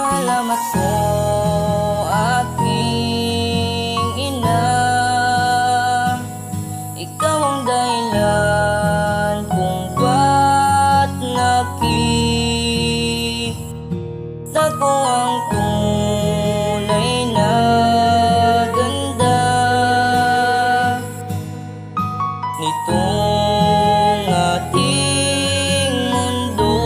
Salamat po aking ina, ikaw ang dahilan kung ba't nakita ko ang tunay na ganda nitong ating mundo.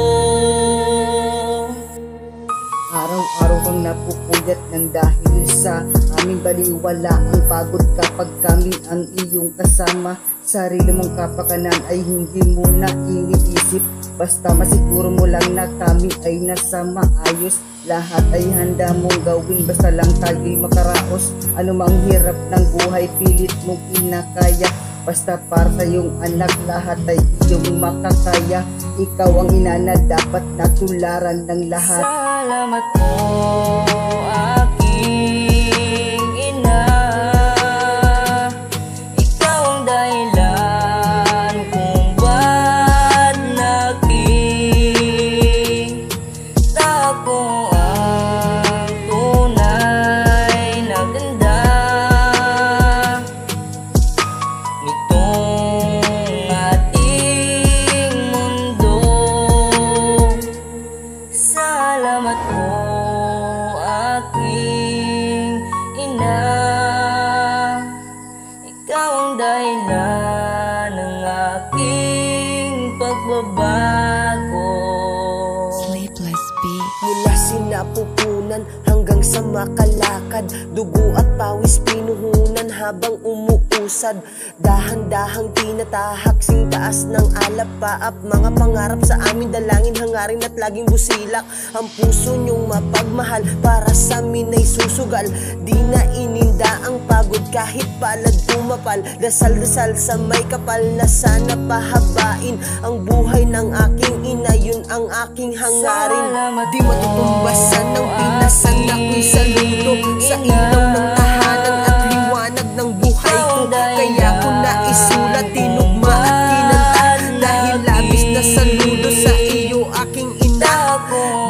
Araw-araw kang napupuyat ng dahil sa aming baliwala ang pagod kapag kami ang iyong kasama. Sarili mong kapakanan ay hindi mo na iniisip, basta masiguro mo lang na kami ay nasa maayos. Lahat ay handa mong gawin basta lang tayo'y makaraos. Anumang hirap ng buhay pilit mong kinakaya, basta para sa iyong anak lahat ay iyong makakaya. Ikaw ang ina na dapat natularan ng lahat. Salamat po aking ina, ikaw ang dahilan kung ba't nakita ko ang tunay na ganda nitong ating mundo. Salamat po aking ina, ikaw ang dahilan ng aking pagbabago. Sleepless Beat. Mula sinapupunan hanggang sa makalakad, dugo at pawis pinuhunan habang umuusad. Dahan-dahang tinatahak sing taas ng alapaap, mga pangarap sa amin dalangin, hangarin at laging busilak. Ang puso niyong mapagmahal para sa amin ay susugal, di na ininda ang pagod kahit palad pumapal. Dasal-dasal sa may kapal na sana pahabain ang buhay ng aking ina, yun ang aking hangarin. Di matutumbasan ng pinasan ako'y saludo sa ilaw ng tahanan at liwanag ng buhay ko. Kaya ko naisulat, tinugma at kinanta, dahil labis na saludo sa iyo aking ina.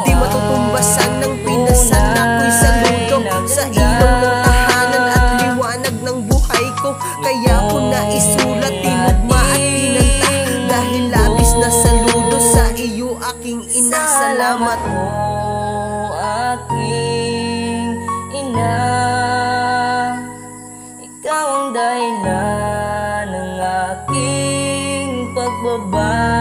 Di matutumbasan ng pinasan ako'y saludo sa ilaw ng tahanan at liwanag ng buhay ko. Kaya ko naisulat, tinugma at kinanta, dahil labis na saludo sa iyo aking ina. Salamat po aking ina, ikaw ang dahilan ng aking pagbabago.